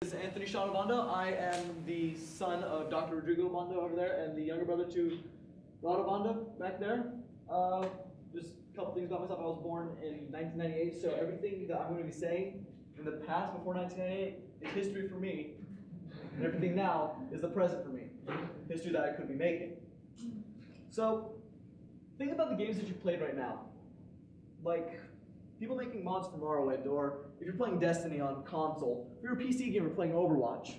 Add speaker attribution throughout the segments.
Speaker 1: This is Anthony Sean Obando. I am the son of Dr. Rodrigo Obando over there and the younger brother to Rod Obando back there. Just a couple things about myself. I was born in 1998, so everything that I'm going to be saying in the past before 1998 is history for me, and everything now is the present for me, history that I could be making. So think about the games that you played right now. Like people making mods for Morrowind, or if you're playing Destiny on console, if you're a PC gamer playing Overwatch,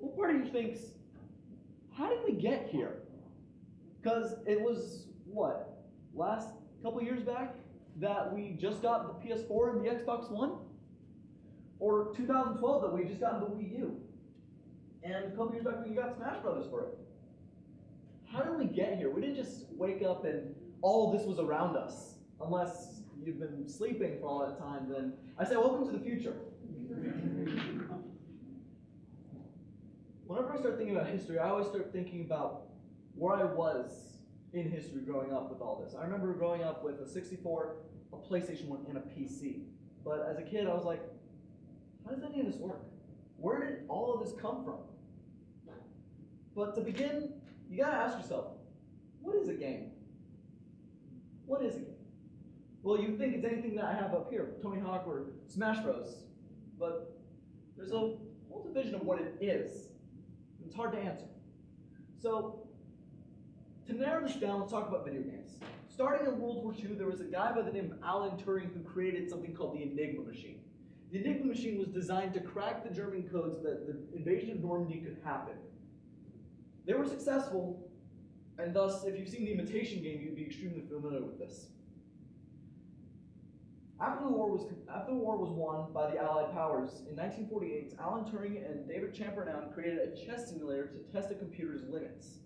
Speaker 1: what part of you thinks, how did we get here? Because it was, what, last couple years back that we just got the PS4 and the Xbox One? Or 2012 that we just got the Wii U? And a couple years back we got Smash Brothers for it. How did we get here? We didn't just wake up and all of this was around us. Unless you've been sleeping for all that time, then I say welcome to the future. Whenever I start thinking about history, I always start thinking about where I was in history growing up with all this. I remember growing up with a 64, a PlayStation 1, and a PC. But as a kid, I was like, how does any of this work? Where did all of this come from? But to begin, you gotta ask yourself, what is a game? What is a game? Well, you think it's anything that I have up here, Tony Hawk or Smash Bros. But there's a whole division of what it is. And it's hard to answer. So, to narrow this down, let's talk about video games. Starting in World War II, there was a guy by the name of Alan Turing who created something called the Enigma machine. The Enigma machine was designed to crack the German codes that the invasion of Normandy could happen. They were successful, and thus, if you've seen the Imitation Game, you'd be extremely familiar with this. After the war was won by the Allied powers, in 1948, Alan Turing and David Champernowne created a chess simulator to test a computer's limits.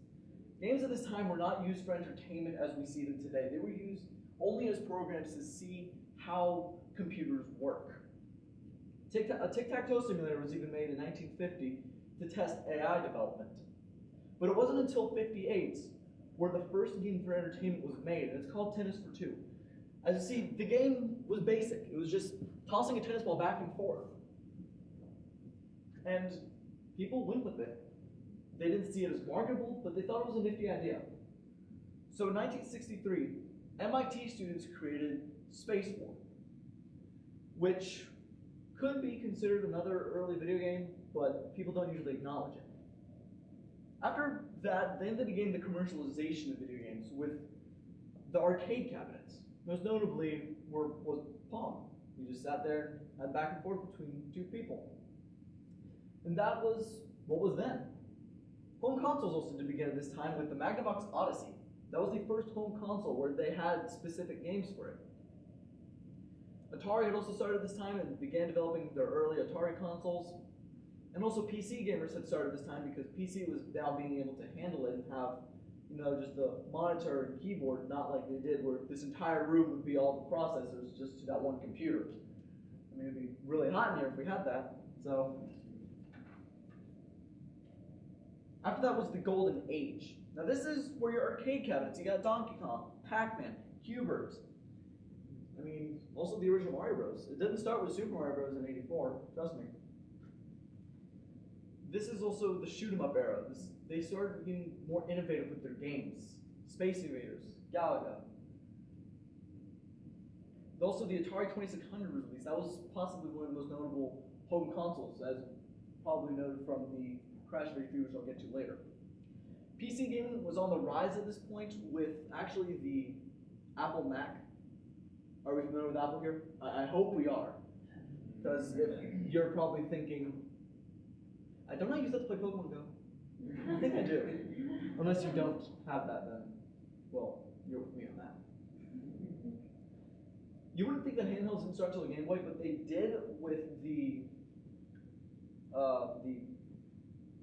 Speaker 1: Games at this time were not used for entertainment as we see them today. They were used only as programs to see how computers work. A tic-tac-toe simulator was even made in 1950 to test AI development. But it wasn't until '58 where the first game for entertainment was made, and it's called Tennis for Two. As you see, the game was basic. It was just tossing a tennis ball back and forth. And people went with it. They didn't see it as marketable, but they thought it was a nifty idea. So in 1963, MIT students created Space War, which could be considered another early video game, but people don't usually acknowledge it. After that, then they began the commercialization of video games with the arcade cabinets. Most notably was Pong. You just sat there and had back and forth between two people. And that was what was then. Home consoles also did begin at this time with the Magnavox Odyssey. That was the first home console where they had specific games for it. Atari had also started at this time and began developing their early Atari consoles. And also PC gamers had started this time because PC was now being able to handle it and have, just the monitor and keyboard, not like they did where this entire room would be all the processors just to that one computer. I mean, it'd be really hot in here if we had that. So, after that was the Golden Age. Now this is where your arcade cabinets, you got Donkey Kong, Pac-Man, Hubert. I mean, also the original Mario Bros. It didn't start with Super Mario Bros. In '84, trust me. This is also the shoot-'em-up era. They started getting more innovative with their games. Space Invaders, Galaga. Also, the Atari 2600 was released. That was possibly one of the most notable home consoles, as probably noted from the Crash review, which I'll get to later. PC gaming was on the rise at this point with actually the Apple Mac. Are we familiar with Apple here? I hope we are. Because if you're probably thinking, I don't know use that to play Pokemon Go. I think I do. Unless you don't have that, then, well, you're with me on that. You wouldn't think that handhelds didn't start until the Game Boy, but they did with the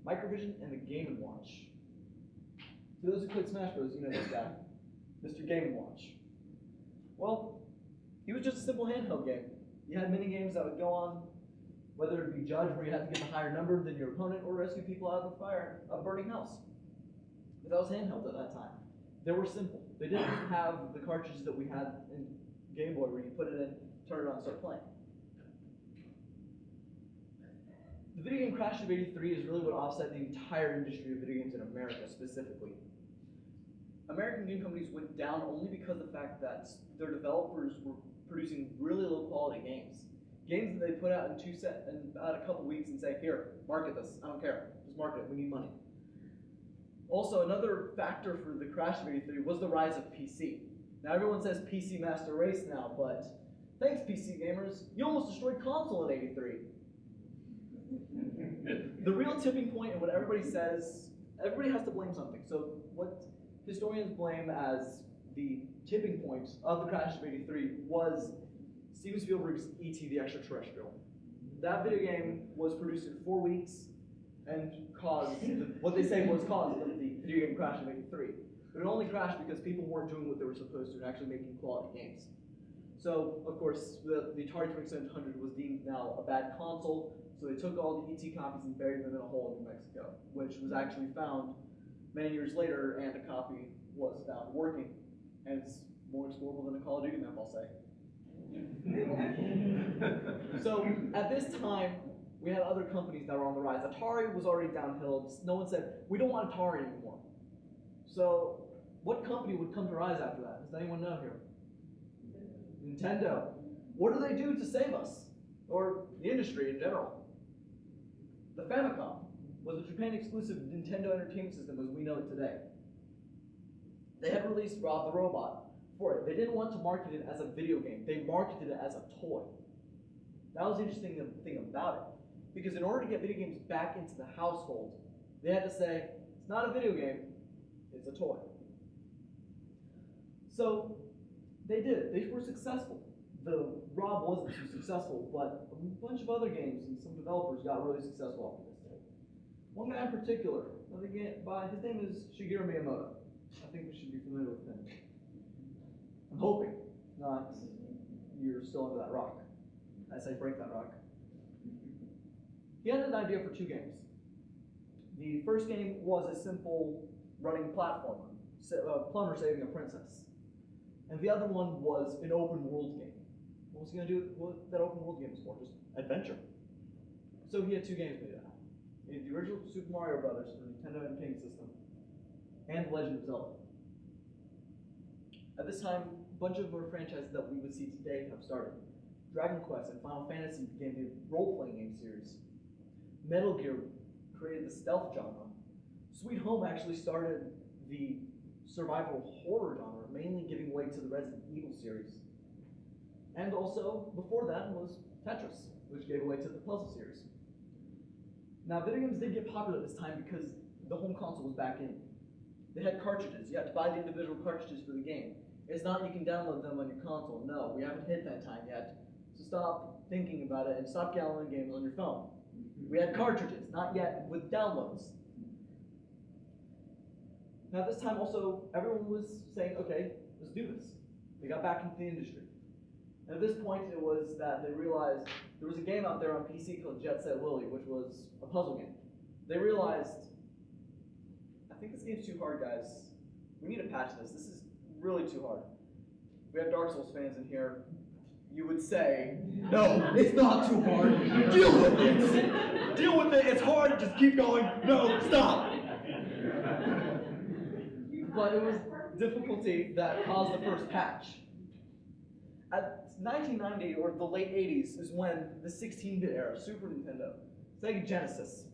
Speaker 1: Microvision and the Game & Watch. For those who played Smash Bros, you know this guy, Mr. Game & Watch. Well, he was just a simple handheld game. You had mini games that would go on, whether it be Judge, where you had to get a higher number than your opponent, or rescue people out of the fire, a burning house. But that was handheld at that time. They were simple. They didn't have the cartridges that we had in Game Boy, where you put it in, turn it on, and start playing. The video game crash of '83 is really what offset the entire industry of video games in America specifically. American game companies went down only because of the fact that their developers were producing really low quality games. Games that they put out in about a couple weeks and say, here, market this, I don't care, just market it, we need money. Also, another factor for the crash of '83 was the rise of PC. Now everyone says PC master race now, but thanks PC gamers, you almost destroyed console in '83. The real tipping point in what everybody says, everybody has to blame something. So what historians blame as the tipping point of the crash of '83 was Steven Spielberg's E.T. the Extraterrestrial. That video game was produced in 4 weeks and caused what they say was caused of the video game crash of '83. But it only crashed because people weren't doing what they were supposed to and actually making quality games. So, of course, the Atari 2600 was deemed now a bad console, so they took all the ET copies and buried them in a hole in New Mexico, which was actually found many years later, and a copy was found working. And it's more explorable than a Call of Duty map, I'll say. So, at this time, we had other companies that were on the rise. Atari was already downhill. No one said, we don't want Atari anymore. So, what company would come to rise after that? Does anyone know here? Nintendo. What do they do to save us? Or the industry in general? The Famicom was a Japan-exclusive Nintendo Entertainment System as we know it today. They had released Rob the Robot for it. They didn't want to market it as a video game. They marketed it as a toy. That was the interesting thing about it. Because in order to get video games back into the household, they had to say, it's not a video game, it's a toy. So they did it. They were successful. The Rob wasn't too successful, but a bunch of other games and some developers got really successful off of this. One guy in particular, his name is Shigeru Miyamoto. I think we should be familiar with him. I'm hoping not you're still under that rock. I say break that rock. He had an idea for 2 games. The first game was a simple running platformer, a plumber saving a princess. And the other one was an open world game. What was he going to do what that open world game was for? Just adventure. So he had 2 games made out. He had the original Super Mario Brothers for Nintendo Entertainment System and Legend of Zelda. At this time, a bunch of our franchises that we would see today have started. Dragon Quest and Final Fantasy began the role-playing game series. Metal Gear created the stealth genre. Sweet Home actually started the survival horror genre, mainly giving way to the Resident Evil series. And also, before that was Tetris, which gave way to the puzzle series. Now, video games did get popular at this time because the home console was back in. They had cartridges. You had to buy the individual cartridges for the game. It's not you can download them on your console. No, we haven't hit that time yet. So stop thinking about it and stop downloading games on your phone. We had cartridges, not yet with downloads. Now, at this time also, everyone was saying, okay, let's do this. They got back into the industry. And at this point, it was that they realized there was a game out there on PC called Jet Set Willy, which was a puzzle game. They realized, I think this game's too hard, guys. We need to patch this. This is really too hard. We have Dark Souls fans in here. You would say, no, it's not too hard. Deal with it. Deal with it. It's hard. Just keep going. No, stop. But it was difficulty that caused the first patch. At 1990 or the late 80s is when the 16-bit era, Super Nintendo, Sega Genesis.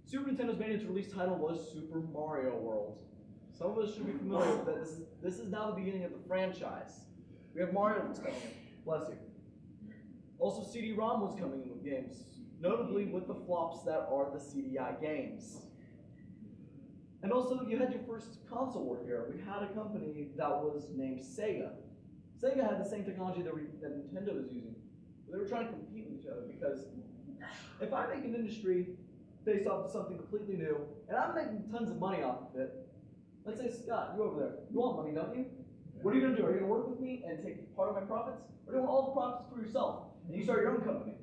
Speaker 1: Super Nintendo's main release title was Super Mario World. Some of us should be familiar with that. This is now the beginning of the franchise. We have Mario that's coming in. Bless you. Also, CD-ROM was coming in with games, notably with the flops that are the CDI games. And also, you had your first console war here. We had a company that was named Sega. Sega had the same technology that Nintendo was using. But they were trying to compete with each other because if I make an industry based off of something completely new, and I'm making tons of money off of it, let's say, Scott, you over there, you want money, don't you? What are you going to do? Are you going to work with me and take part of my profits? Or do you want all the profits for yourself? And you start your own company.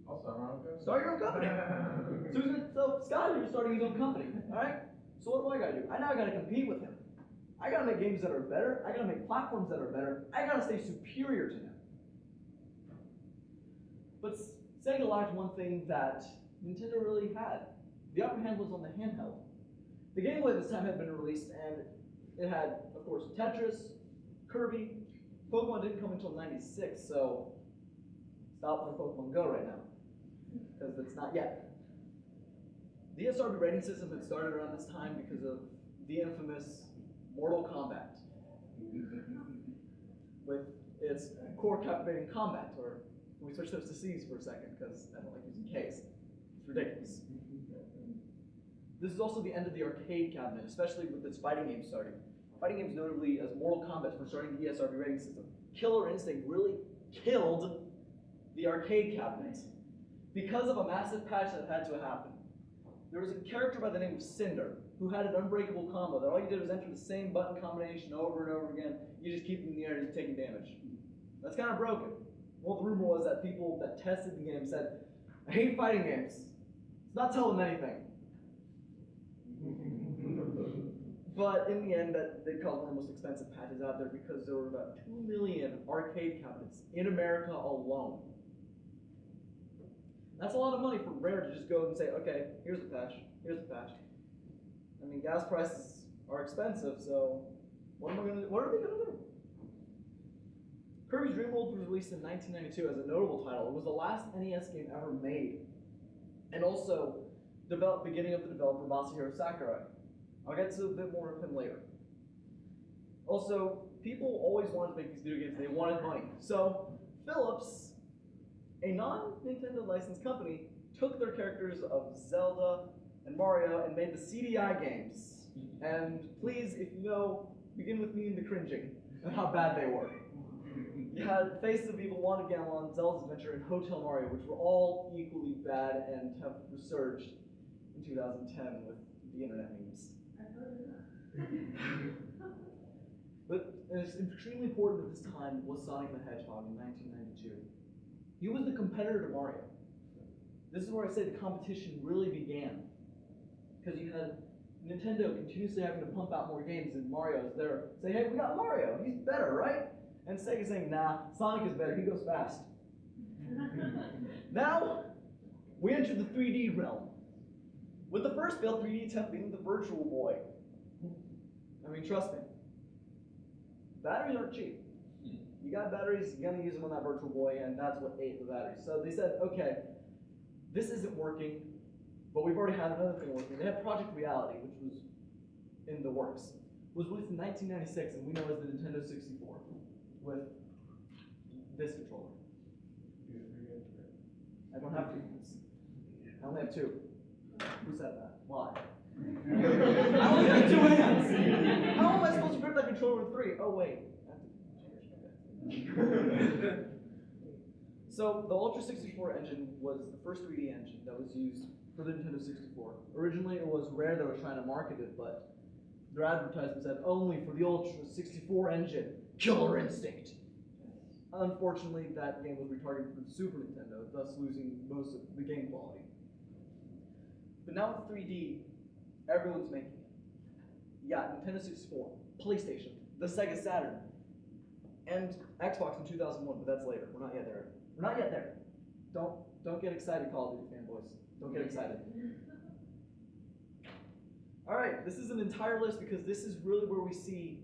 Speaker 2: I'll start my own company.
Speaker 1: Start your own company. So Scott is starting his own company, all right? So what do I got to do? I now got to compete with him. I got to make games that are better. I got to make platforms that are better. I got to stay superior to him. But Sega lacked one thing that Nintendo really had. The upper hand was on the handheld. The Game Boy this time had been released, and it had, of course, Tetris, Kirby. Pokemon didn't come until '96, so stop playing Pokemon Go right now, because it's not yet. The ESRB rating system had started around this time because of the infamous Mortal Kombat, with its core captivating combat, or can we switch those to C's for a second, because I don't like using K's. It's ridiculous. This is also the end of the arcade cabinet, especially with its fighting games starting. Fighting games notably as Mortal Kombat for starting the ESRB rating system. Killer Instinct really killed the arcade cabinet because of a massive patch that had to happen. There was a character by the name of Cinder who had an unbreakable combo that all you did was enter the same button combination over and over again. You just keep it in the air and you're taking damage. That's kind of broken. Well, the rumor was that people that tested the game said, I hate fighting games. It's not telling them anything. But in the end, they caused one of the most expensive patches out there because there were about 2 million arcade cabinets in America alone. That's a lot of money for Rare to just go and say, okay, here's the patch, here's the patch. I mean, gas prices are expensive, so what are they gonna do? Kirby's Dream World was released in 1992 as a notable title. It was the last NES game ever made, and also beginning of the developer Masahiro Sakurai. I'll get to a bit more of him later. Also, people always wanted to make these video games. They wanted money. So, Philips, a non-Nintendo licensed company, took their characters of Zelda and Mario and made the CDI games. And please, if you know, begin with me in the cringing and how bad they were. You had Faces of Evil, Wand of Gamelon, Zelda's Adventure, and Hotel Mario, which were all equally bad and have resurged in 2010 with the internet memes. But it's extremely important at this time was Sonic the Hedgehog in 1992. He was the competitor to Mario. This is where I say the competition really began. Because you had Nintendo continuously having to pump out more games, and Mario's there saying, hey, we got Mario, he's better, right? And Sega saying, nah, Sonic is better, he goes fast. Now, we enter the 3D realm. With the first failed 3D attempt being the Virtual Boy. I mean, trust me. Batteries aren't cheap. You got batteries, you're gonna use them on that Virtual Boy, and that's what ate the batteries. So they said, okay, this isn't working, but we've already had another thing working. They had Project Reality, which was in the works. It was released in 1996, and we know as the Nintendo 64, with this controller. I don't have two. I only have two. Who said that? Why? I only have two hands. How am I supposed to grip that controller with three? Oh wait. So the Ultra 64 engine was the first 3D engine that was used for the Nintendo 64. Originally it was Rare that was trying to market it, but their advertisement said only for the Ultra 64 engine, Killer Instinct. Unfortunately, that game was retargeted for the Super Nintendo, thus losing most of the game quality. But now with 3D, everyone's making it. You got Nintendo 64, PlayStation, the Sega Saturn, and Xbox in 2001, but that's later. We're not yet there. We're not yet there. Don't get excited, Call of Duty fanboys. Don't get excited. All right, this is an entire list because this is really where we see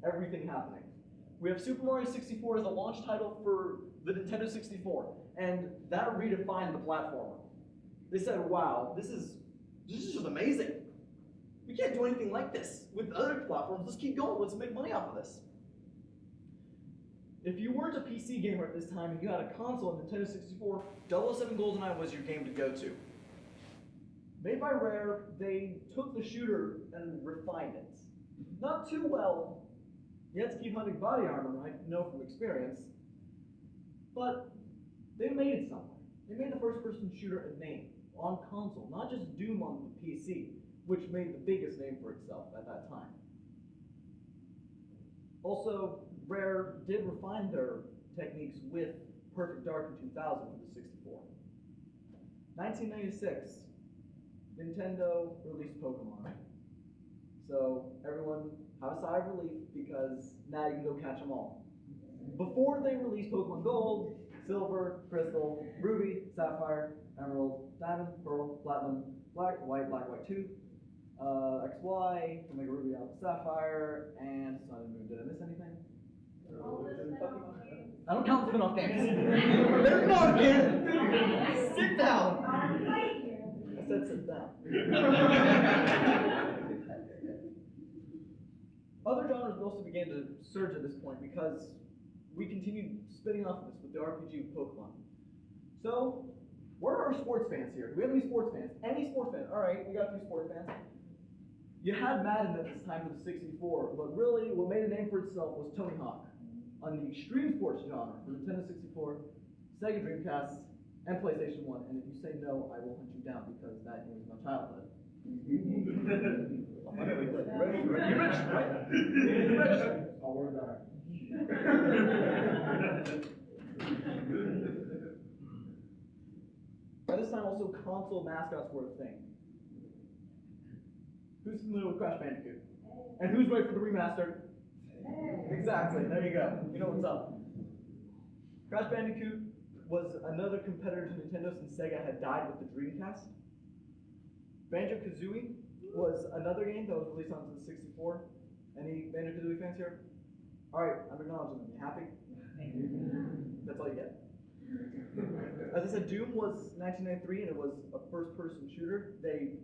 Speaker 1: everything happening. We have Super Mario 64 as a launch title for the Nintendo 64, and that redefined the platformer. They said, wow, this is just amazing. We can't do anything like this with other platforms. Let's keep going. Let's make money off of this. If you weren't a PC gamer at this time and you had a console, Nintendo 64, 007 GoldenEye was your game to go to. Made by Rare, they took the shooter and refined it. Not too well. You had to keep hunting body armor, I know from experience. But they made it somewhere. They made the first-person shooter a name on console, not just Doom on the PC, which made the biggest name for itself at that time. Also, Rare did refine their techniques with Perfect Dark in 2000 for the 64. 1996, Nintendo released Pokemon. So everyone have a sigh of relief because now you can go catch them all. Before they released Pokemon Gold, Silver, Crystal, Ruby, Sapphire, Emerald, Diamond, Pearl, Platinum, Black, White, 2, XY, Omega Ruby, Alpha Sapphire, and Sun and Moon. Did I miss anything? I don't count spin-off games. They're not here. Sit down. I said sit down. Other genres also began to surge at this point because we continued spinning off of this with the RPG with Pokemon. So, where are our sports fans here? Do we have any sports fans? Any sports fans? All right, we got a few sports fans. You had Madden at this time for the 64, but really what made a name for itself was Tony Hawk on the extreme sports genre for Nintendo 64, Sega Dreamcast, and PlayStation 1. And if you say no, I will hunt you down because that is my childhood. You mentioned, right? You mentioned.
Speaker 2: I'll work that.
Speaker 1: By this time, also console mascots were a thing. Who's familiar with Crash Bandicoot? And who's ready for the remaster? Exactly, there you go. You know what's up. Crash Bandicoot was another competitor to Nintendo since Sega had died with the Dreamcast. Banjo-Kazooie was another game that was released onto the 64. Any Banjo-Kazooie fans here? Alright, I'm acknowledging them. You happy? That's all you get. As I said, Doom was 1993 and it was a first-person shooter. They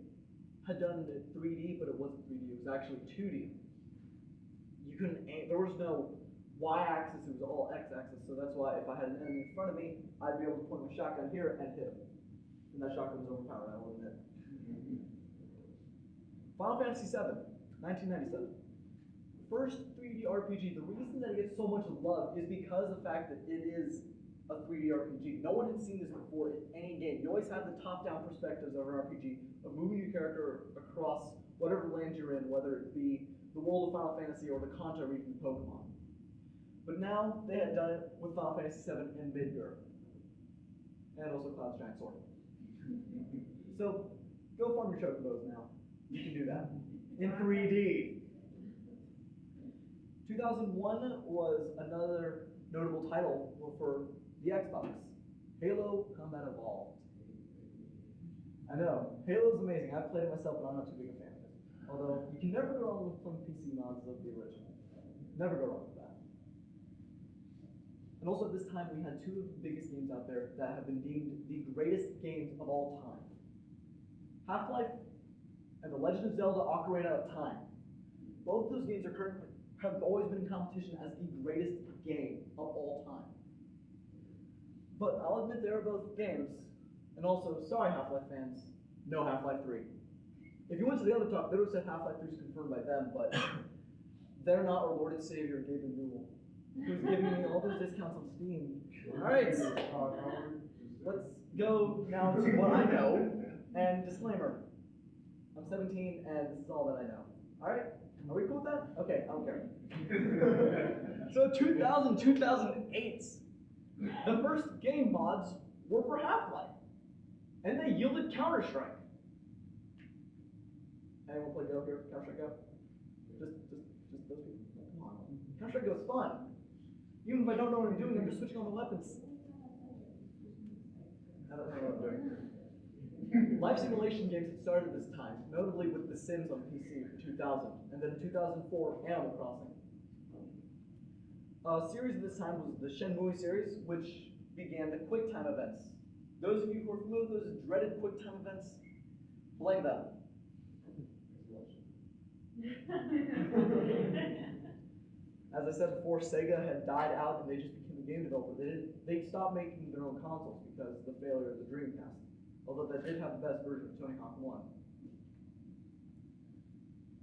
Speaker 1: had done it 3D, but it wasn't 3D, it was actually 2D. You couldn't aim, there was no Y-axis, it was all X-axis, so that's why if I had an enemy in front of me, I'd be able to point my shotgun here and hit him. And that shotgun was overpowered, I will admit. Final Fantasy VII, 1997. First 3D RPG, the reason that it gets so much love is because of the fact that it is a 3D RPG. No one had seen this before in any game. You always have the top-down perspectives of an RPG, of moving your character across whatever land you're in, whether it be the world of Final Fantasy or the Kanto region of Pokemon. But now they had done it with Final Fantasy VII and Mended, and also Cloud's Giant Sword. So go farm your chocobos now. You can do that in 3D. 2001 was another notable title for the Xbox, Halo Combat Evolved. I know, Halo is amazing. I've played it myself, but I'm not too big a fan of it. Although, you can never go wrong with playing PC mods of the original. Never go wrong with that. And also at this time, we had two of the biggest games out there that have been deemed the greatest games of all time. Half-Life and The Legend of Zelda Ocarina of Time. Both those games have always been in competition as the greatest game of all time. But I'll admit they are both games, and also, sorry Half-Life fans, no Half-Life 3. If you went to the other talk, they would have said Half-Life 3 is confirmed by them, but they're not our Lord and Savior, Gabe Newell, who's giving me all those discounts on Steam. Alright, let's go now to what I know, and disclaimer, I'm 17 and this is all that I know. Alright, are we cool with that? Okay, I don't care. So 2000, 2008, the first game mods were for Half-Life, and they yielded Counter-Strike. Anyone play Go here? Counter-Strike Go? Just those people. Come on. Counter-Strike Go is fun. Even if I don't know what I'm doing, I'm just switching on the weapons. I don't know what I'm doing. Life simulation games had started this time, notably with The Sims on PC in 2000, and then in 2004, Animal Crossing. A series of this time was the Shenmue series, which began the QuickTime events. Those of you who are familiar with those dreaded QuickTime events, blame them. As I said before, Sega had died out and they just became a game developer. They stopped making their own consoles because of the failure of the Dreamcast. Although that did have the best version of Tony Hawk 1.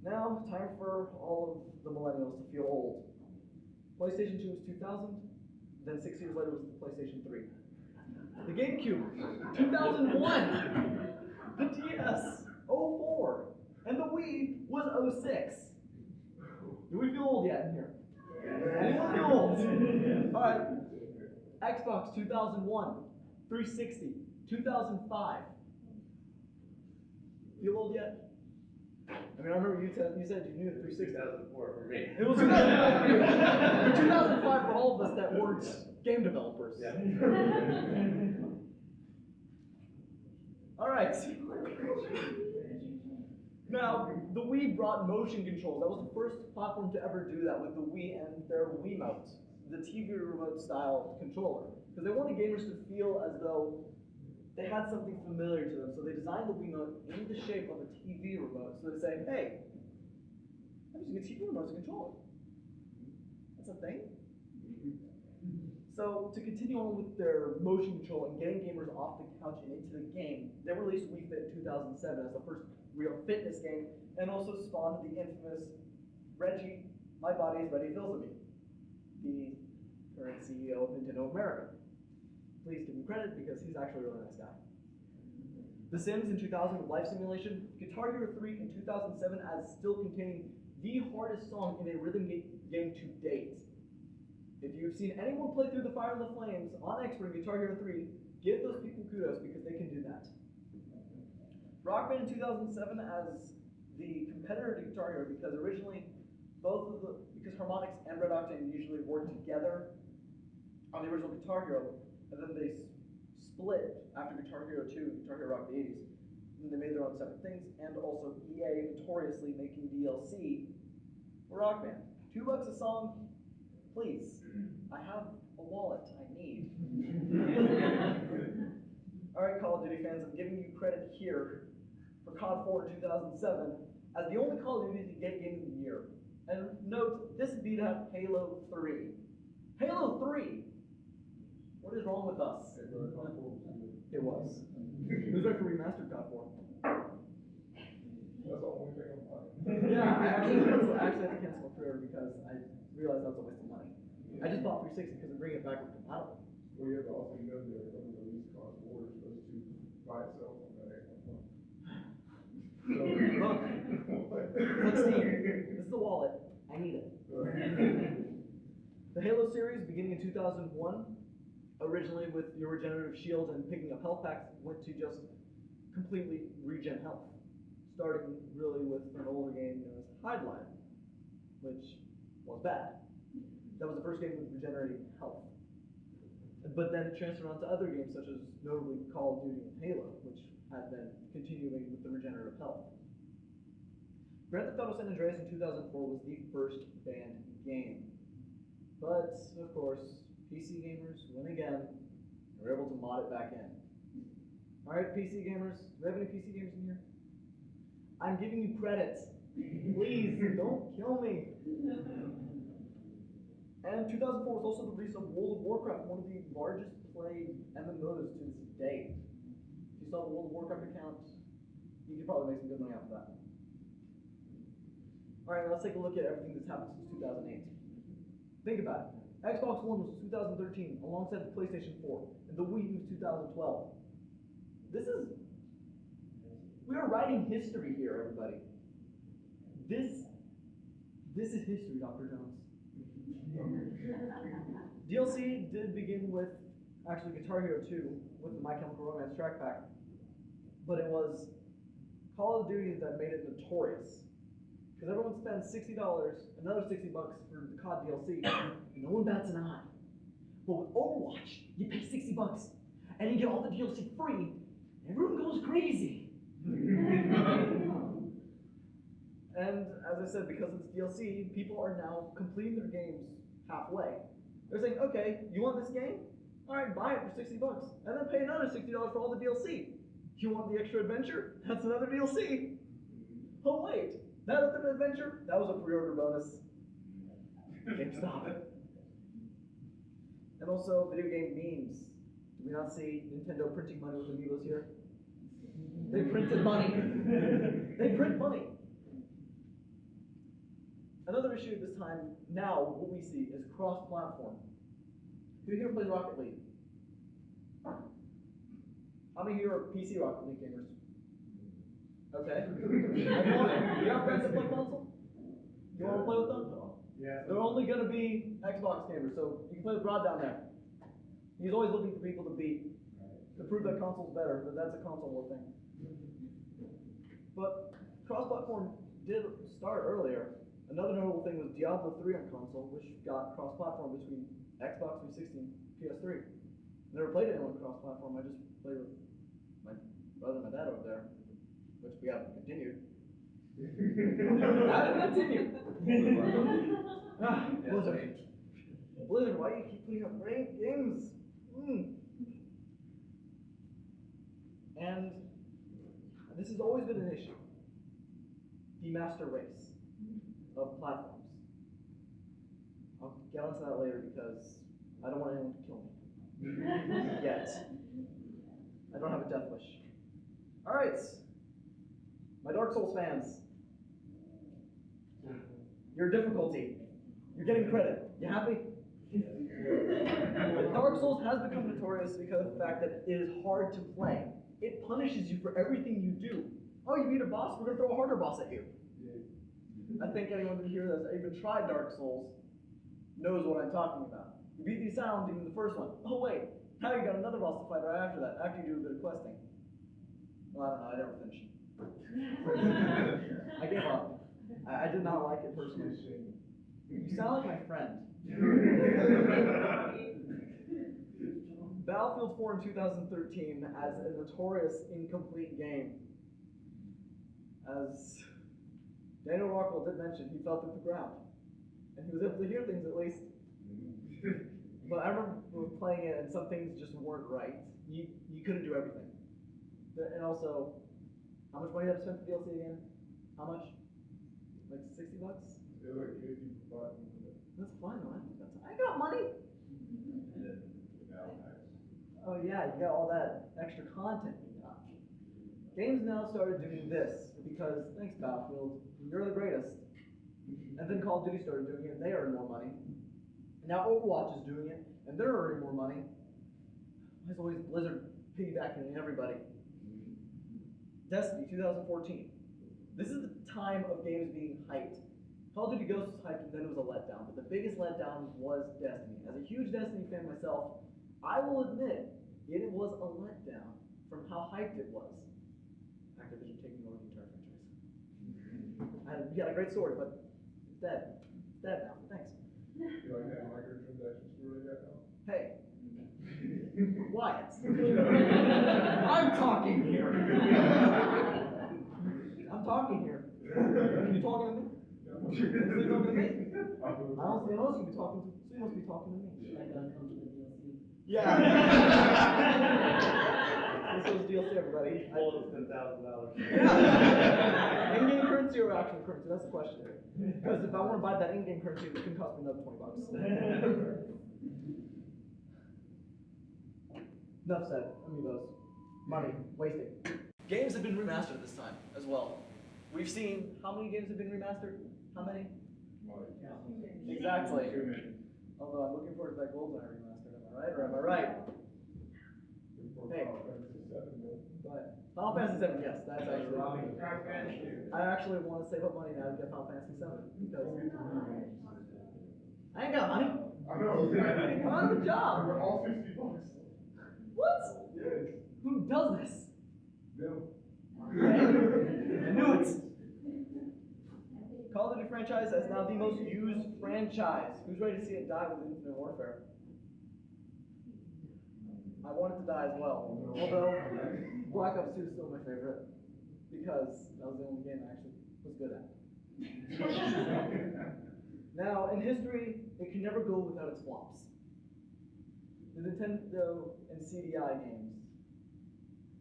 Speaker 1: Now, time for all of the millennials to feel old. PlayStation 2 was 2000, then 6 years later was the PlayStation 3. The GameCube, 2001. The DS, 04. And the Wii was 06. Do we feel old yet in here? Anyone feel old? Alright. Xbox, 2001. 360, 2005. Feel old yet? I mean, I remember you said you knew the 360.
Speaker 2: 2004 for me.
Speaker 1: It was 2004 for you. But 2005 for all of us that weren't game developers.
Speaker 2: Yeah.
Speaker 1: All right. Now, the Wii brought motion controls. That was the first platform to ever do that with the Wii and their Wiimote, the TV remote style controller. Because they wanted gamers to feel as though they had something familiar to them. So they designed the Wiimote in the shape of a TV remote. So they say, hey, I'm using a TV remote as a controller. That's a thing. So to continue on with their motion control and getting gamers off the couch and into the game, they released Wii Fit in 2007 as the first real fitness game, and also spawned the infamous Reggie, my body is ready, fills of me, the current CEO of Nintendo America. Please give him credit because he's actually a really nice guy. The Sims in 2000 with life simulation, Guitar Hero 3 in 2007 as still containing the hardest song in a rhythm game to date. If you've seen anyone play Through the Fire and the Flames on Expert in Guitar Hero 3, give those people kudos because they can do that. Rock Band in 2007 as the competitor to Guitar Hero because originally because Harmonix and Red Octane usually worked together on the original Guitar Hero, and then they split after Guitar Hero 2, Guitar Hero Rock the 80s, and they made their own separate things, and also EA notoriously making DLC for Rock Band. $2 a song, please. I have a wallet I need. Alright, Call of Duty fans, I'm giving you credit here for COD 4 in 2007 as the only Call of Duty to get Game of the Year. And note, this beat out Halo 3. Halo 3! What is wrong with us? It was. It was right for remastered COD 4.
Speaker 2: That's the only thing I'm buying.
Speaker 1: Yeah, I actually had to cancel my pre-order because I realized that was a waste of money. I just bought 360 because I'm bringing it backward compatible.
Speaker 2: Well, yeah, but also, you know, there are some of these COD Wars supposed to by itself on that Xbox. So,
Speaker 1: look, Steam. This is the wallet. I need it. The Halo series, beginning in 2001, originally with your regenerative shield and picking up health packs, went to just completely regen health. Starting really with an older game known as Hydline, which was bad. That was the first game with regenerating health. But then it transferred on to other games such as notably Call of Duty and Halo, which had been continuing with the regenerative health. Grand Theft Auto San Andreas in 2004 was the first banned game. But, of course, PC gamers win again and were able to mod it back in. Alright, PC gamers, do we have any PC gamers in here? I'm giving you credit. Please, don't kill me. And 2004 was also the release of World of Warcraft, one of the largest played MMOs to this day. If you saw the World of Warcraft account, you could probably make some good money off of that. Alright, let's take a look at everything that's happened since 2008. Think about it. Xbox One was 2013, alongside the PlayStation 4, and the Wii was 2012. We are writing history here, everybody. This is history, Dr. Jones. DLC did begin with, actually, Guitar Hero 2 with the My Chemical Romance track pack, but it was Call of Duty that made it notorious. Because everyone spends $60, another $60 for the COD DLC, and no one bats an eye. But with Overwatch, you pay $60, and you get all the DLC free, and everyone goes crazy. And as I said, because of this DLC, people are now completing their games halfway. They're saying, okay, you want this game? All right, buy it for $60, and then pay another $60 for all the DLC. You want the extra adventure? That's another DLC. Oh wait, that other adventure? That was a pre-order bonus. GameStop. And also, video game memes. Do we not see Nintendo printing money with Amiibos here? They printed money. They print money. Another issue at this time, now, what we see is cross-platform. Who here plays Rocket League? How many here are PC Rocket League gamers? Okay. You have friends that play console? You want to play with them?
Speaker 2: Yeah.
Speaker 1: They're only going to be Xbox gamers, so you can play with Rod down there. He's always looking for people to beat, to prove that console's better, but that's a console war thing. But cross-platform did start earlier. Another notable thing was Diablo 3 on console, which got cross-platform between Xbox 360 and PS3. I never played anyone cross-platform, I just played with my brother my dad over there, which we haven't continued. Haven't continued. Blizzard. Blizzard, why do you keep putting out great games? And this has always been an issue. The master race of platforms. I'll get onto that later because I don't want anyone to kill me. Yet. I don't have a death wish. Alright. My Dark Souls fans. Your difficulty. You're getting credit. You happy? Dark Souls has become notorious because of the fact that it is hard to play. It punishes you for everything you do. Oh, you beat a boss? We're going to throw a harder boss at you. I think anyone here that's even tried Dark Souls knows what I'm talking about. You beat the Asylum Demon in the first one. Oh wait, now you got another boss to fight right after that, after you do a bit of questing. Well, I don't know, I never finished. I gave up. I did not like it personally. You sound like my friend. Battlefield 4 in 2013 as a notorious incomplete game. As Daniel Rockwell did mention, he fell through the ground. And he was able to hear things at least. But I remember playing it and some things just weren't right. You couldn't do everything. And also, how much money did I spend for DLC again? How much? Like 60 bucks?
Speaker 2: It was like 50 bucks.
Speaker 1: That's fine though. I got money. Oh yeah, you got all that extra content you got. Games now started doing this because, thanks Battlefield, you're the greatest. And then Call of Duty started doing it, and they earned more money. And now Overwatch is doing it, and they're earning more money. There's always Blizzard piggybacking everybody. Destiny 2014. This is the time of games being hyped. Call of Duty Ghosts was hyped, and then it was a letdown. But the biggest letdown was Destiny. As a huge Destiny fan myself, I will admit it was a letdown from how hyped it was. Activision taking over the entire franchise. You got a great story, but it's dead. It's dead now. Thanks.
Speaker 2: You like that microtransactions story yet now?
Speaker 1: Hey. Wyatt. I'm talking here. I'm talking here. Are you talking to me? Is he talking to me? I don't see anyone else you be talking to. So you must be talking to me.
Speaker 3: I gotta come to the DLC.
Speaker 1: Yeah. This was DLC, everybody.
Speaker 4: $10,000.
Speaker 1: Yeah. In-game currency or actual currency? That's the question. Because if I want to buy that in-game currency, it can cost me another $20. Enough said. Amiibos. Money. Wasting. Games have been remastered this time as well. We've seen how many games have been remastered? How many? Exactly. Although I'm looking forward to that GoldenEye remaster. Am I right or am I right? Hey. But Final Fantasy 7, yes, that's actually. I actually want to save up money now to get Final Fantasy 7 because I ain't got money.
Speaker 2: I know.
Speaker 1: I'm out of a job.
Speaker 2: We're all 60 bucks.
Speaker 1: What?
Speaker 2: Yes.
Speaker 1: Who does this?
Speaker 2: Them.
Speaker 1: I knew it. Call of Duty franchise is now the most used franchise. Who's ready to see it die with Infinite Warfare? I want it to die as well. Although, Black Ops 2 is still my favorite. Because that was the only game I actually was good at. Now, in history, it can never go without its flops. The Nintendo and CDI games.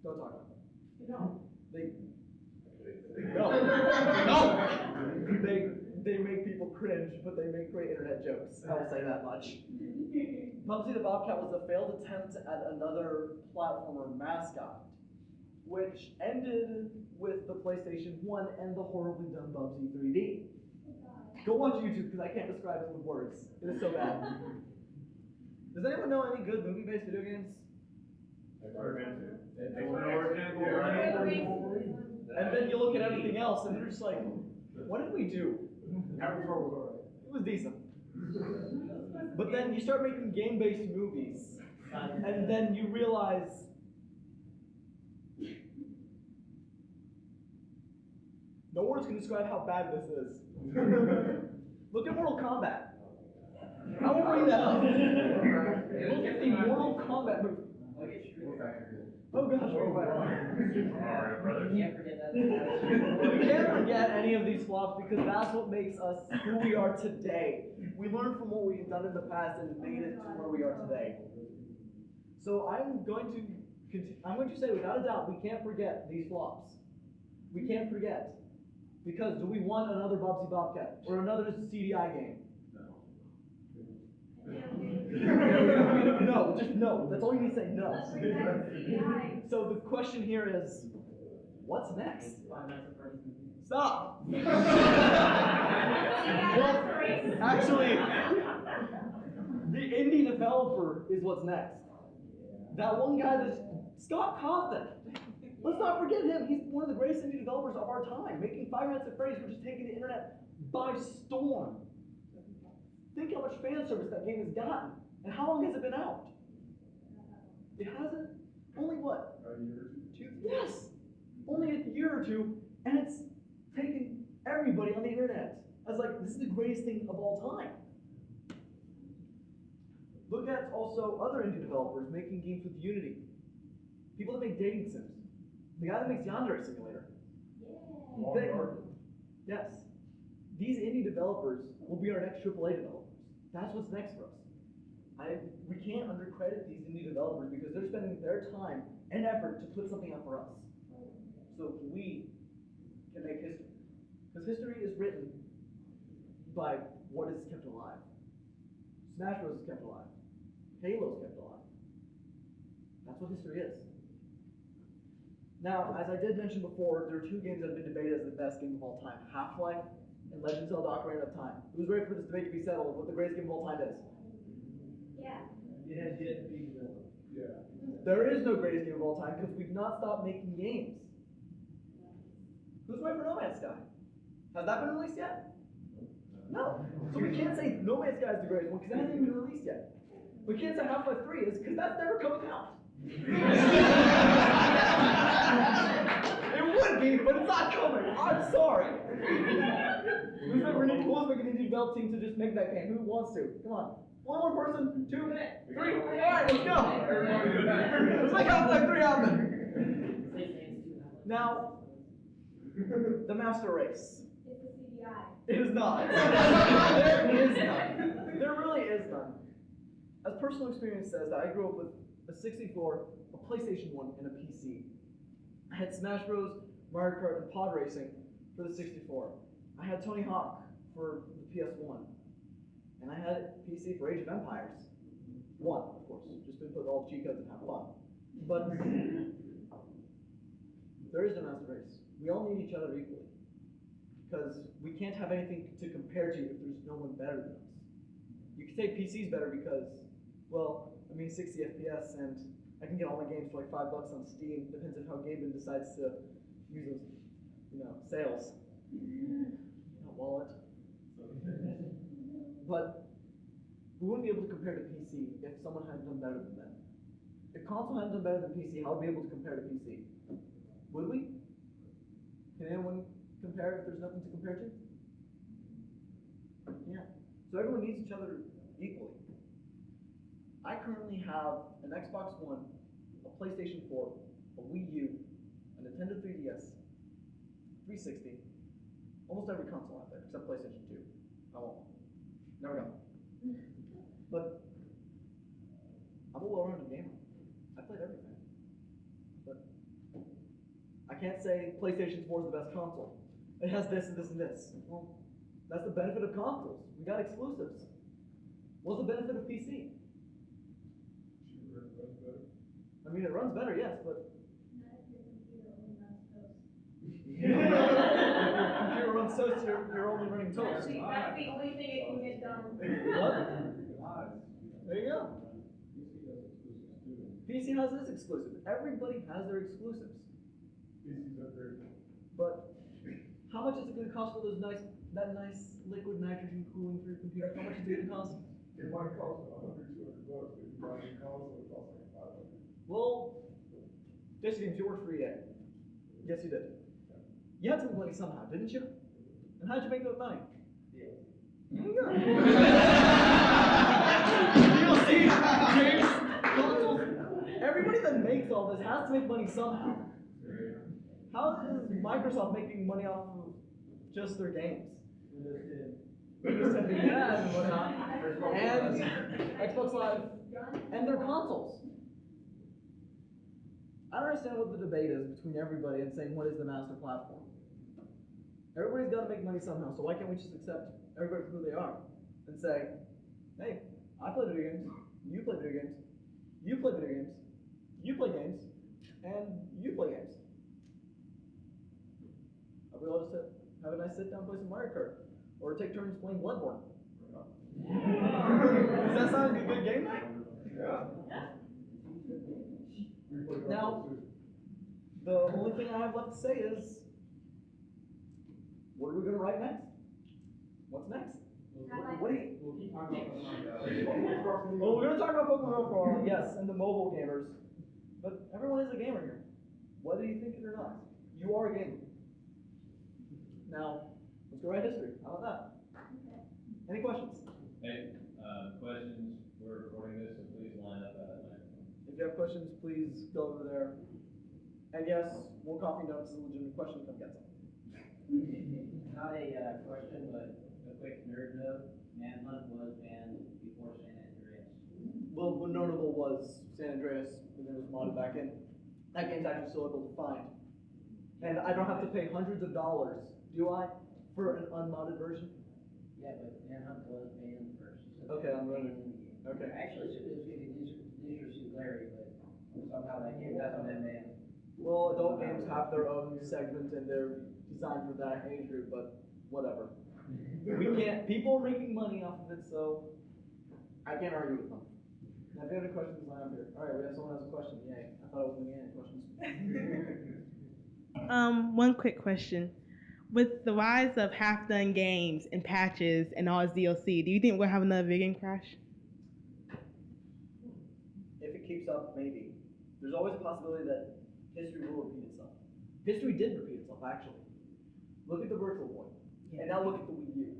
Speaker 1: Don't talk about them.
Speaker 3: No.
Speaker 1: They make people cringe, but they make great internet jokes. I will say that much. Bubsy the Bobcat was a failed attempt at another platformer mascot, which ended with the PlayStation 1 and the horribly done Bubsy 3D. Go watch YouTube because I can't describe it with words. It is so bad. Does anyone know any good movie-based video games? And then you look at everything else and you're just like, what did we do? It was decent. But then you start making game-based movies, and then you realize no words can describe how bad this is. Look at Mortal Kombat. I won't bring that up. Look at the Mortal Kombat movie. Oh gosh,
Speaker 3: can't forget that.
Speaker 1: We can't forget any of these flops because that's what makes us who we are today. We learned from what we've done in the past and made it to where we are today. So I'm going to say without a doubt we can't forget these flops. We can't forget. Because do we want another Bubsy Bobcat or another CDI game? No, just no. That's all you need to say, no. So the question here is, what's next? Stop! Well, actually, the indie developer is what's next. That one guy that's Scott Cawthon. Let's not forget him. He's one of the greatest indie developers of our time, making Five Nights at Freddy's, which is taking the internet by storm. Think how much fan service that game has gotten. And how long has it been out? It hasn't? Only what?
Speaker 2: A year or two?
Speaker 1: Yes! Only a year or two, and it's taken everybody on the internet as like, this is the greatest thing of all time. Look at also other indie developers making games with Unity. People that make dating sims. The guy that makes the Andreas simulator. Yes. These indie developers will be our next AAA developers. That's what's next for us. We can't undercredit these indie developers because they're spending their time and effort to put something out for us. So we can make history. Because history is written by what is kept alive. Smash Bros. Is kept alive. Halo is kept alive. That's what history is. Now, as I did mention before, there are two games that have been debated as the best game of all time. Half-Life and Legend of Zelda Ocarina of Time. Who's ready for this debate to be settled of what the greatest game of all time is?
Speaker 3: Yeah.
Speaker 4: It has yet to be developed.
Speaker 2: Yeah.
Speaker 1: There is no greatest game of all time because we've not stopped making games. Who's ready for No Man's Sky? Has that been released yet? No. So we can't say No Man's Sky is the greatest one because it hasn't even been released yet. We can't say Half-Life 3 is because that's never coming out. It would be, but it's not coming. I'm sorry. Who's ready for an indie develop team to just make that game? Who wants to? Come on. One more person, 2 minutes, 3. All right, let's go. Let's make Half-Life 3 happen. Now, the Master Race.
Speaker 3: It's a CDI.
Speaker 1: It is not. There is none. There really is none. As personal experience says, that I grew up with a 64, a PlayStation 1, and a PC. I had Smash Bros, Mario Kart, and Pod Racing for the 64. I had Tony Hawk for the PS1. And I had PC for Age of Empires 1, of course. Just to put all the cheat codes and have fun. But there is no Master Race. We all need each other equally. Because we can't have anything to compare to if there's no one better than us. You can say PC's better because, well, I mean 60 FPS and I can get all my games for like $5 on Steam. Depends on how Gaben decides to use those, sales. Not wallet. But we wouldn't be able to compare to PC if someone hadn't done better than them. If console hadn't done better than PC, how would we be able to compare to PC? Would we? Can anyone compare if there's nothing to compare to? Yeah. So everyone needs each other equally. I currently have an Xbox One, a PlayStation 4, a Wii U, a Nintendo 3DS, 360, almost every console out there except PlayStation 2. I won't. Never got one. But I'm a well-rounded gamer. I played everything. But I can't say PlayStation 4 is the best console. It has this and this and this. Well, that's the benefit of consoles. We got exclusives. What's the benefit of PC? I mean, it runs better, yes, but computer runs toast, you're only running toast.
Speaker 3: That's the only thing it can get done.
Speaker 1: What? There you go. PC has its exclusive. Everybody has their exclusives.
Speaker 2: PC's up there.
Speaker 1: But how much is it going to cost for that nice liquid nitrogen cooling for your computer? How much is it going to cost?
Speaker 2: It might cost $100, $200, but if you buy a new console, it costs like $500.
Speaker 1: Well, yes, you did. You worked for EA. Yes, you did. You had to make money somehow, didn't you? And how did you make that money?
Speaker 4: Yeah.
Speaker 1: There you go. You'll see, James, consoles, everybody that makes all this has to make money somehow. How Microsoft making money off of just their games.
Speaker 4: Windows 10.
Speaker 1: Windows 10 being bad and whatnot, and Xbox Live, and their consoles. I don't understand what the debate is between everybody and saying what is the master platform. Everybody's got to make money somehow, so why can't we just accept everybody for who they are and say, hey, I play video games, you play video games, you play video games, you play games, and you play games. I'll be able to have a nice sit down, play some Mario Kart, or take turns playing Bloodborne. Does that sound like a good game night?
Speaker 2: Yeah.
Speaker 1: Now, the only thing I have left to say is, what are we going to write next? What's next? What do you?
Speaker 2: We'll keep talking about
Speaker 1: Well, we're going to talk about Pokemon Go for a while, yes, and the mobile gamers. But everyone is a gamer here, whether you think it or not. You are a gamer. Now, let's go write history. How about that? Any questions?
Speaker 5: Hey, questions, we're recording this, so please line up at that microphone.
Speaker 1: If you have questions, please go over there. And yes, more coffee and donuts is a legitimate question. Come get some.
Speaker 6: Not a question, but a quick nerd note. Manhunt was banned before San Andreas.
Speaker 1: Well, what notable was San Andreas, and then it was modded back in. That game's actually still able to find. And I don't have to pay hundreds of dollars, do I, for an unmodded version?
Speaker 6: Yeah, but Manhunt was banned first. So
Speaker 1: Okay, I'm ready. Okay.
Speaker 6: Actually, it was getting Leisure Suit Larry, but somehow that game hasn't been banned.
Speaker 1: Well, adult games have their own segment and they're designed for that age group, but whatever. We can't, people are making money off of it, so I can't argue with them. Now, if you have any questions, I'm here. All right, we have someone who has a question. Yay. I thought I wasn't going to get any questions.
Speaker 7: One quick question. With the rise of half-done games and patches and all its DLC, do you think we'll have another video game crash?
Speaker 1: If it keeps up, maybe. There's always a possibility that history will repeat itself. History did repeat itself, actually. Look at the Virtual Boy, and now look at the Wii U.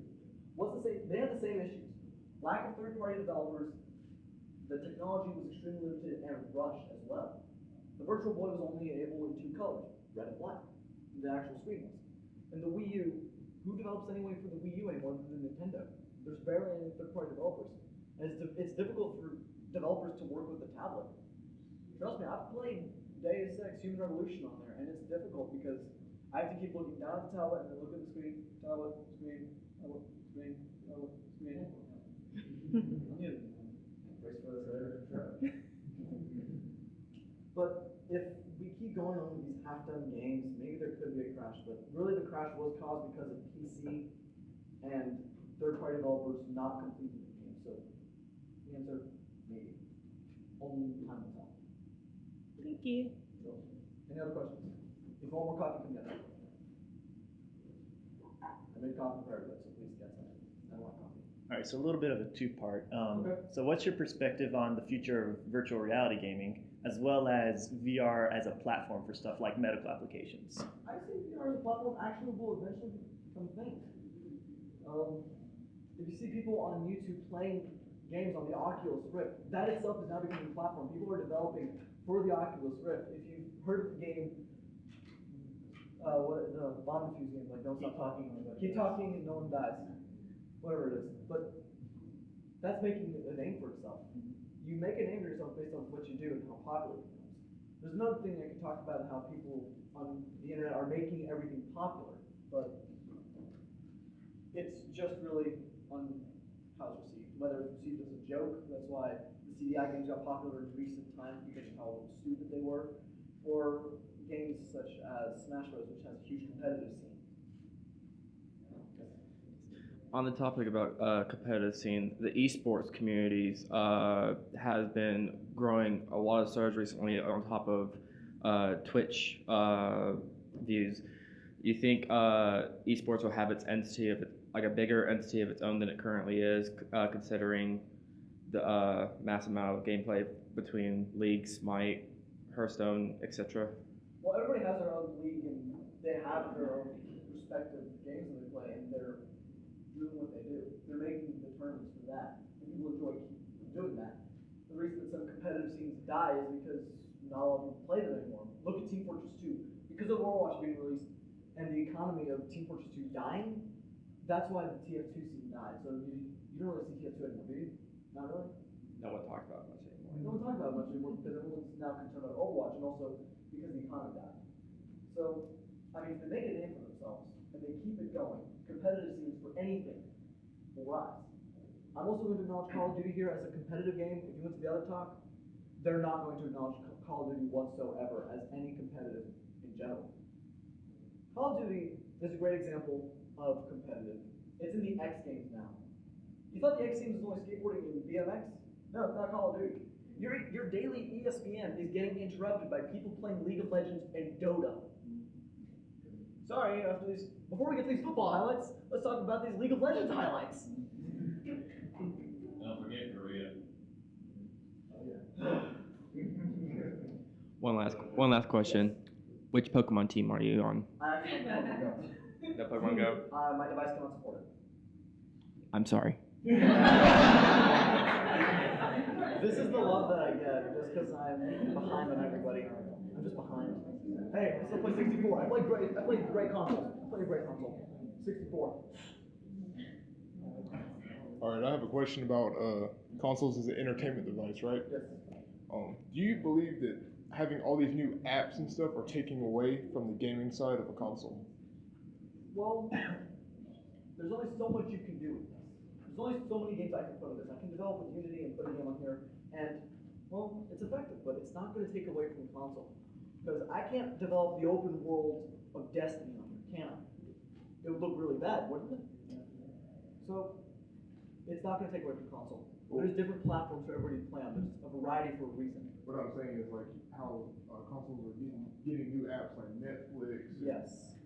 Speaker 1: What's the same? They had the same issues. Lack of third-party developers. The technology was extremely limited and rushed as well. The Virtual Boy was only able in 2 colors, red and black. The actual screen was. And the Wii U, who develops anyway for the Wii U anymore than Nintendo? There's barely any third-party developers. And it's difficult for developers to work with the tablet. Trust me, I've played Deus Ex Human Revolution on there, and it's difficult because I have to keep looking down at the tablet and then look at the screen, tablet, screen, tablet, screen, tablet, screen. Brace for this later. But if we keep going on with these half-done games, maybe there could be a crash, but really the crash was caused because of PC and third-party developers not completing the game. So the answer, maybe. Only time will tell.
Speaker 7: Thank you.
Speaker 1: So, any other questions? If you want more coffee, come get it. I made coffee for everybody, so please get some. I want coffee.
Speaker 8: All right, so a little bit of a two-part.
Speaker 1: Okay.
Speaker 8: So what's your perspective on the future of virtual reality gaming, as well as VR as a platform for stuff like medical applications?
Speaker 1: I think VR as a platform actually will eventually become a thing. If you see people on YouTube playing games on the Oculus Rift, that itself is now becoming a platform. People are developing for the Oculus Rift. If you've heard of the game, what the Bandicoot game, like Don't Stop Talking, Keep Talking and No One Dies, whatever it is. But that's making a name for itself. You make a name for yourself based on what you do and how popular it becomes. There's another thing I can talk about how people on the internet are making everything popular, but it's just really on how it's received. Whether it's received as a joke, that's why the CDI games got popular in recent times because of how stupid they were, or games such as Smash Bros., which has a huge competitive scene.
Speaker 9: On the topic about competitive scene, the esports communities has been growing a lot of surge recently on top of Twitch views. You think esports will have its entity of like a bigger entity of its own than it currently is, considering the mass amount of gameplay between League, Smite, Hearthstone, etc.?
Speaker 1: Well, everybody has their own league and they have their own respective games that they play, and they're doing what they do. They're making the tournaments for that, and people enjoy doing that. The reason that some competitive scenes die is because not a lot of people play them anymore. Look at Team Fortress 2. Because of Overwatch being released, and the economy of Team Fortress 2 dying, that's why the TF2 scene died. So you don't really see TF2 anymore, do you? Not really?
Speaker 9: No one talks about it much anymore.
Speaker 1: No one talks about it much anymore because everyone's now concerned about Overwatch and also because the economy died. So, I mean, if they make a name for themselves and they keep it going, competitive scenes for anything will rise. I'm also going to acknowledge Call of Duty here as a competitive game. If you went to the other talk, they're not going to acknowledge Call of Duty whatsoever as any competitive in general. Call of Duty is a great example of competitive. It's in the X Games now. You thought the X Games was only skateboarding and BMX? No, it's not Call of Duty. Your daily ESPN is getting interrupted by people playing League of Legends and Dota. Sorry, before we get to these football highlights, let's talk about these League of Legends highlights.
Speaker 5: Don't forget Korea.
Speaker 9: One last question. Which Pokemon team are you on?
Speaker 1: I actually don't know.
Speaker 9: The Pokemon Go?
Speaker 1: My device cannot support it.
Speaker 9: I'm sorry.
Speaker 1: This is the love that I get just because I'm behind on everybody. I'm just behind. Hey, I still play 64. I play great console. 64.
Speaker 2: All right, I have a question about consoles as an entertainment device, right?
Speaker 1: Yes.
Speaker 2: Do you believe that having all these new apps and stuff are taking away from the gaming side of a console?
Speaker 1: Well, there's only so much you can do with this. There's only so many games I can put on this. I can develop with Unity and put a game on here, and, well, it's effective, but it's not going to take away from the console. Because I can't develop the open world of Destiny on here, can I? It would look really bad, wouldn't it? So, it's not going to take away from the console. There's different platforms for everybody to play on. There's a variety for a reason.
Speaker 2: What I'm saying is like how consoles are getting new apps like Netflix, and,
Speaker 1: Yes.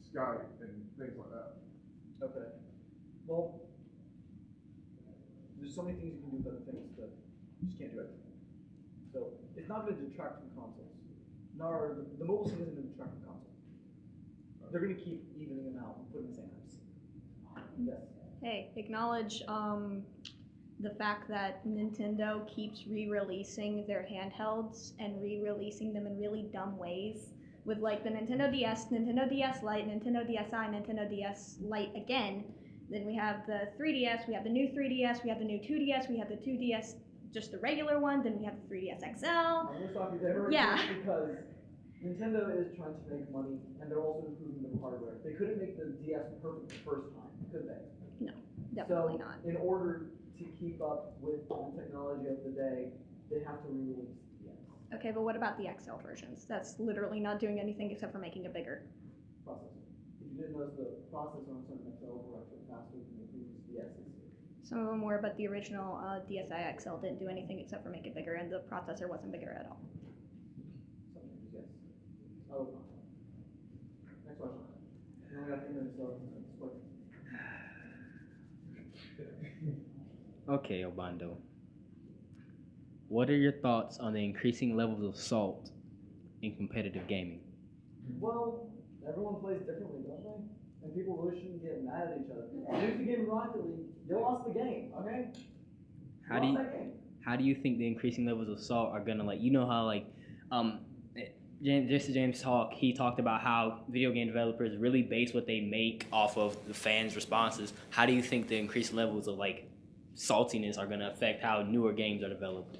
Speaker 2: Skype, and things like that.
Speaker 1: Okay. Well, there's so many things you can do with other things that you just can't do everything. So it's not going to detract from consoles. Nor the mobile scene isn't going to detract from consoles. They're going to keep evening them out and putting the same apps. Yes.
Speaker 10: Hey, acknowledge the fact that Nintendo keeps re-releasing their handhelds and re-releasing them in really dumb ways. With like the Nintendo DS, Nintendo DS Lite, Nintendo DSi, Nintendo DS Lite again. Then we have the 3DS, we have the new 3DS, we have the new 2DS, we have the 2DS, just the regular one, then we have the 3DS XL.
Speaker 1: I'm going to stop you there
Speaker 10: Yeah.
Speaker 1: because Nintendo is trying to make money and they're also improving their hardware. They couldn't make the DS perfect the first time, could they?
Speaker 10: No, definitely
Speaker 1: so,
Speaker 10: not.
Speaker 1: In order to keep up with the technology of the day, they have to re-release the DS.
Speaker 10: Okay, but what about the XL versions? That's literally not doing anything except for making it bigger.
Speaker 1: Processor. If you didn't notice, the processor on some XL were actually faster than the previous DSs.
Speaker 10: Some of them were, but the original DSi XL didn't do anything except for make it bigger, and the processor wasn't bigger at all.
Speaker 1: Sometimes, yes. Oh, next question. We only got 3 minutes, so it's quick.
Speaker 11: Okay, Obando. What are your thoughts on the increasing levels of salt in competitive gaming?
Speaker 1: Well, everyone plays differently, don't they? And people really shouldn't get mad at each other. Lose the game in Rocket League, you lost the game, okay?
Speaker 11: How do you think the increasing levels of salt are gonna, like, you know how, like, James talk, he talked about how video game developers really base what they make off of the fans' responses. How do you think the increased levels of, like, saltiness are gonna affect how newer games are developed?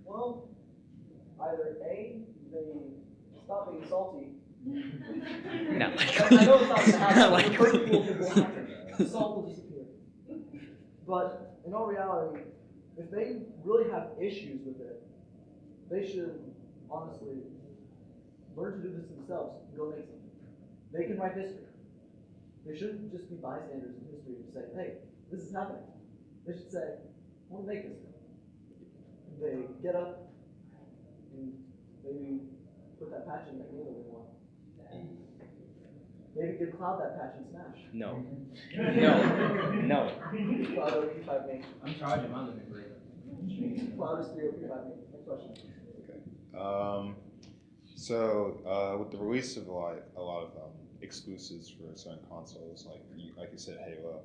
Speaker 1: Well, either A, they stop being salty.
Speaker 11: Not
Speaker 1: I know it's not going to happen.
Speaker 11: Not likely.
Speaker 1: Perfect world will happen. Salt will disappear. But in all reality, if they really have issues with it, they should honestly learn to do this themselves and go make something. They can write history. They shouldn't just be bystanders in history and say, hey, this is happening. They should say, I want to make this. They get up and maybe put that patch in that game that they want. Maybe give Cloud that patch and smash.
Speaker 11: No.
Speaker 1: No. Cloud OP5 main.
Speaker 6: I'm charging my limit break.
Speaker 1: Cloud is 3 OP5 main. Next question.
Speaker 12: Okay. So with the release of a lot of exclusives for certain consoles, like you said, Halo,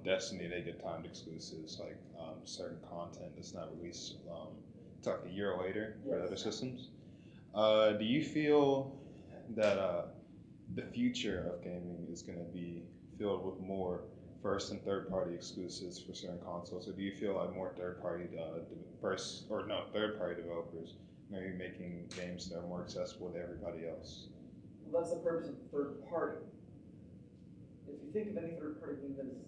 Speaker 12: Destiny, they get timed exclusives, like certain content that's not released until like a year later for other systems. Do you feel that the future of gaming is going to be filled with more first and third party exclusives for certain consoles. So do you feel like more third party developers maybe making games that are more accessible to everybody else?
Speaker 1: Well, that's the purpose of third party. If you think of any third party game that is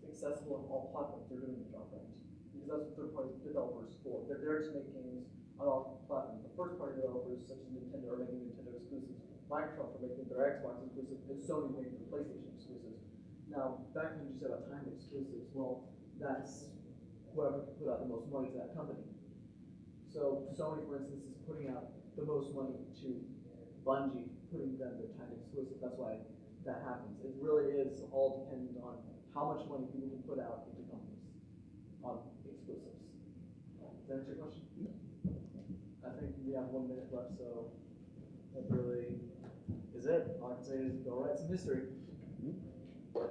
Speaker 1: accessible on all platforms, they're doing the job right. Because that's what third party developers for. They're there to make games on all platforms. The first party developers, such as Nintendo, are making Nintendo exclusives. Microsoft are making their Xbox exclusives, and Sony making their PlayStation exclusives. Now, back when you said about timed exclusives, well, that's whoever can put out the most money to that company. So Sony, for instance, is putting out the most money to Bungie, putting them their timed exclusive. That's why that happens. It really is all dependent on how much money people can put out into companies on exclusives. Does that answer your question? I think we have 1 minute left, so that really is it. All I can say is go write some history. All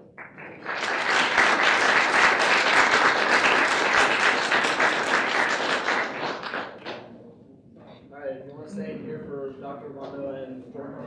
Speaker 1: right, if you want to stay here for Dr. Obando and Jordan.